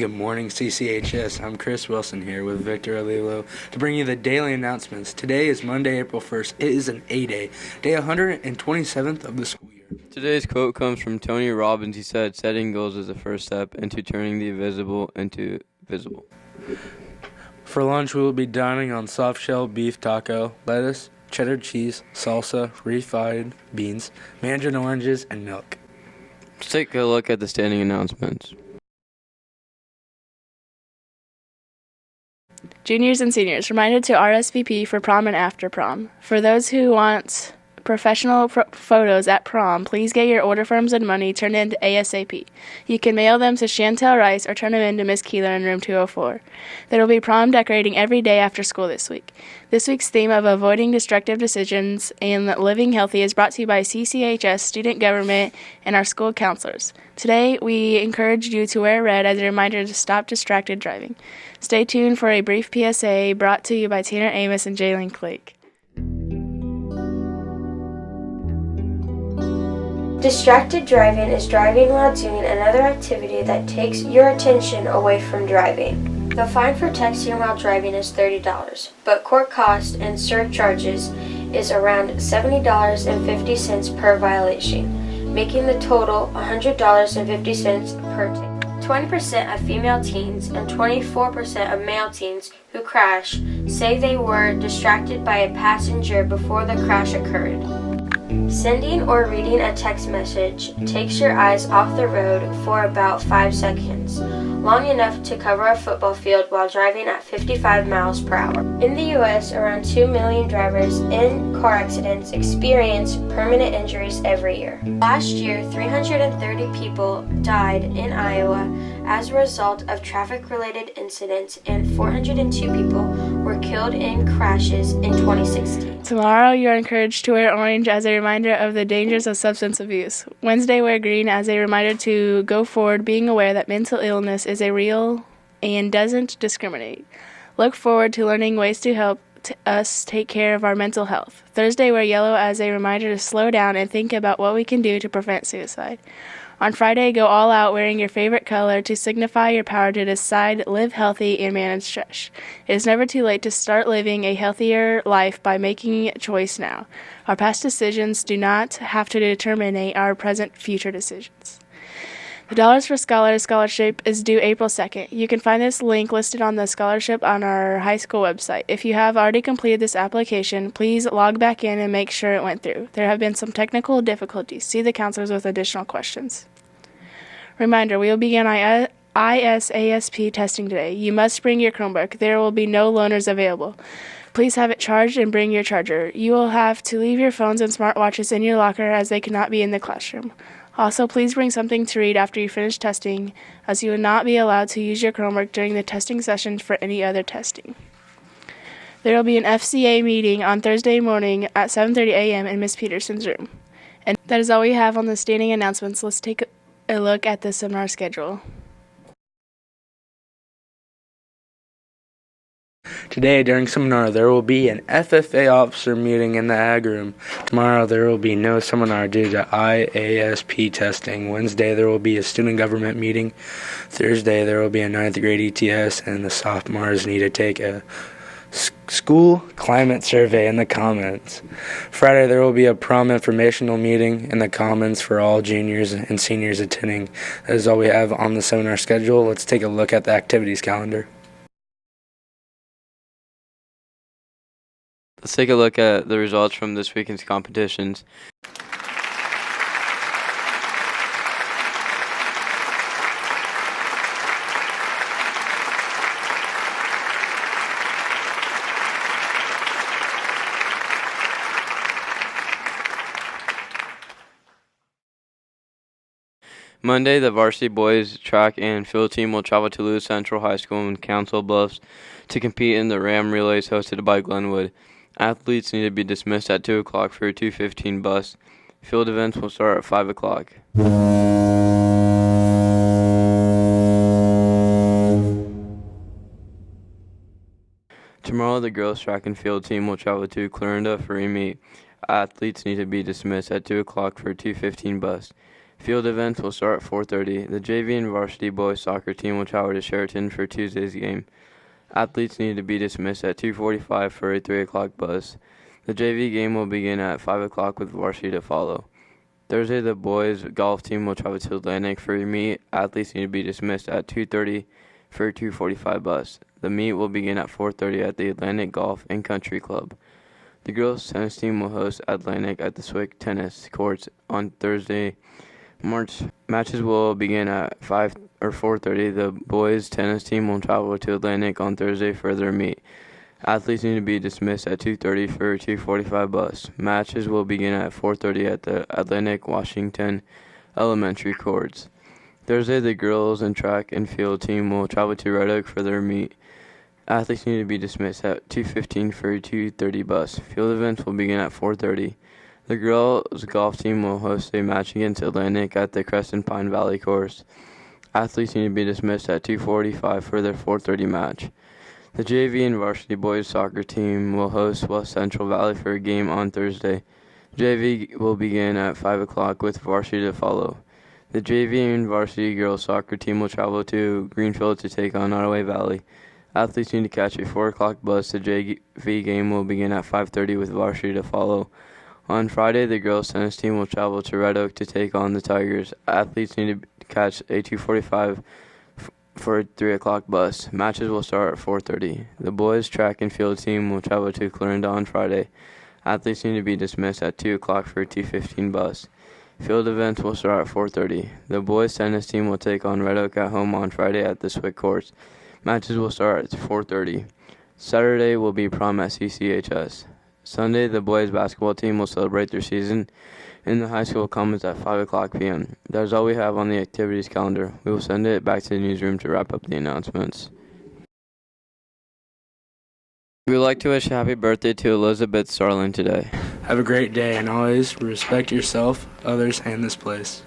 Good morning, CCHS. I'm Chris Wilson here with Victor Alilo to bring you the daily announcements. Today is Monday, April 1st. It is an A-Day, day 127th of the school year. Today's quote comes from Tony Robbins. He said, "Setting goals is the first step into turning the invisible into visible." For lunch, we will be dining on soft-shell beef taco, lettuce, cheddar cheese, salsa, refried beans, mandarin oranges, and milk. Let's take a look at the standing announcements. Juniors and seniors, reminded to RSVP for prom and after prom. For those who want professional photos at prom, please get your order forms and money turned in ASAP. You can mail them to Chantel Rice or turn them in to Miss Keeler in room 204. There will be prom decorating every day after school this week. This week's theme of avoiding destructive decisions and living healthy is brought to you by CCHS, student government, and our school counselors. Today, we encourage you to wear red as a reminder to stop distracted driving. Stay tuned for a brief PSA brought to you by Tanner Amos and Jalen Clake. Distracted driving is driving while doing another activity that takes your attention away from driving. The fine for texting while driving is $30, but court cost and surcharges is around $70.50 per violation, making the total $100.50 per ticket. 20% of female teens and 24% of male teens who crash say they were distracted by a passenger before the crash occurred. Sending or reading a text message takes your eyes off the road for about 5 seconds, long enough to cover a football field while driving at 55 miles per hour. In the U.S., around 2 million drivers in car accidents experience permanent injuries every year. Last year, 330 people died in Iowa as a result of traffic-related incidents, and 402 people were killed in crashes in 2016. Tomorrow, you are encouraged to wear orange as a reminder of the dangers of substance abuse. Wednesday, wear green as a reminder to go forward, being aware that mental illness is a real and doesn't discriminate. Look forward to learning ways to help us take care of our mental health. Thursday, wear yellow as a reminder to slow down and think about what we can do to prevent suicide. On Friday, go all out wearing your favorite color to signify your power to decide, live healthy, and manage stress. It is never too late to start living a healthier life by making a choice now. Our past decisions do not have to determine our present future decisions. The Dollars for Scholars Scholarship is due April 2nd. You can find this link listed on the scholarship on our high school website. If you have already completed this application, please log back in and make sure it went through. There have been some technical difficulties. See the counselors with additional questions. Reminder, we will begin ISASP testing today. You must bring your Chromebook. There will be no loaners available. Please have it charged and bring your charger. You will have to leave your phones and smartwatches in your locker as they cannot be in the classroom. Also, please bring something to read after you finish testing, as you will not be allowed to use your Chromebook during the testing session for any other testing. There will be an FCA meeting on Thursday morning at 7:30 a.m. in Ms. Peterson's room. And that is all we have on the standing announcements. Let's take a look at the seminar schedule. Today, during seminar, there will be an FFA officer meeting in the Ag Room. Tomorrow, there will be no seminar due to IASP testing. Wednesday, there will be a student government meeting. Thursday, there will be a 9th grade ETS, and the sophomores need to take a school climate survey in the Commons. Friday, there will be a prom informational meeting in the Commons for all juniors and seniors attending. That is all we have on the seminar schedule. Let's take a look at the activities calendar. Let's take a look at the results from this weekend's competitions. Monday, the varsity boys track and field team will travel to Lewis Central High School in Council Bluffs to compete in the Ram Relays hosted by Glenwood. Athletes need to be dismissed at 2 o'clock for a 2:15 bus. Field events will start at 5 o'clock. Tomorrow, the girls track and field team will travel to Clarinda for a meet. Athletes need to be dismissed at 2 o'clock for a 2:15 bus. Field events will start at 4:30. The JV and varsity boys soccer team will travel to Sheraton for Tuesday's game. Athletes need to be dismissed at 2:45 for a 3 o'clock bus. The JV game will begin at 5 o'clock with varsity to follow. Thursday, the boys golf team will travel to Atlantic for a meet. Athletes need to be dismissed at 2:30 for a 2:45 bus. The meet will begin at 4:30 at the Atlantic Golf and Country Club. The girls tennis team will host Atlantic at the Swick Tennis Courts on Thursday. Matches will begin at 5 or 4:30. The boys tennis team will travel to Atlantic on Thursday for their meet. Athletes need to be dismissed at 2:30 for a 2:45 bus. Matches will begin at 4:30 at the Atlantic Washington Elementary Courts. Thursday, the girls and track and field team will travel to Red Oak for their meet. Athletes need to be dismissed at 2:15 for a 2:30 bus. Field events will begin at 4:30. The girls golf team will host a match against Atlantic at the Crescent Pine Valley course. Athletes need to be dismissed at 2:45 for their 4:30 match. The JV and varsity boys soccer team will host West Central Valley for a game on Thursday. JV will begin at 5 o'clock with varsity to follow. The JV and varsity girls soccer team will travel to Greenfield to take on Nottoway Valley. Athletes need to catch a 4 o'clock bus. The JV game will begin at 5:30 with varsity to follow. On Friday, the girls tennis team will travel to Red Oak to take on the Tigers. Athletes need to catch a 2:45 for a 3 o'clock bus. Matches will start at 4:30. The boys track and field team will travel to Clarinda on Friday. Athletes need to be dismissed at 2 o'clock for a 2:15 bus. Field events will start at 4:30. The boys tennis team will take on Red Oak at home on Friday at the Swick Courts. Matches will start at 4:30. Saturday will be prom at CCHS. Sunday, the boys basketball team will celebrate their season in the high school commons at 5 o'clock p.m. That is all we have on the activities calendar. We will send it back to the newsroom to wrap up the announcements. We would like to wish a happy birthday to Elizabeth Starling today. Have a great day, and always respect yourself, others, and this place.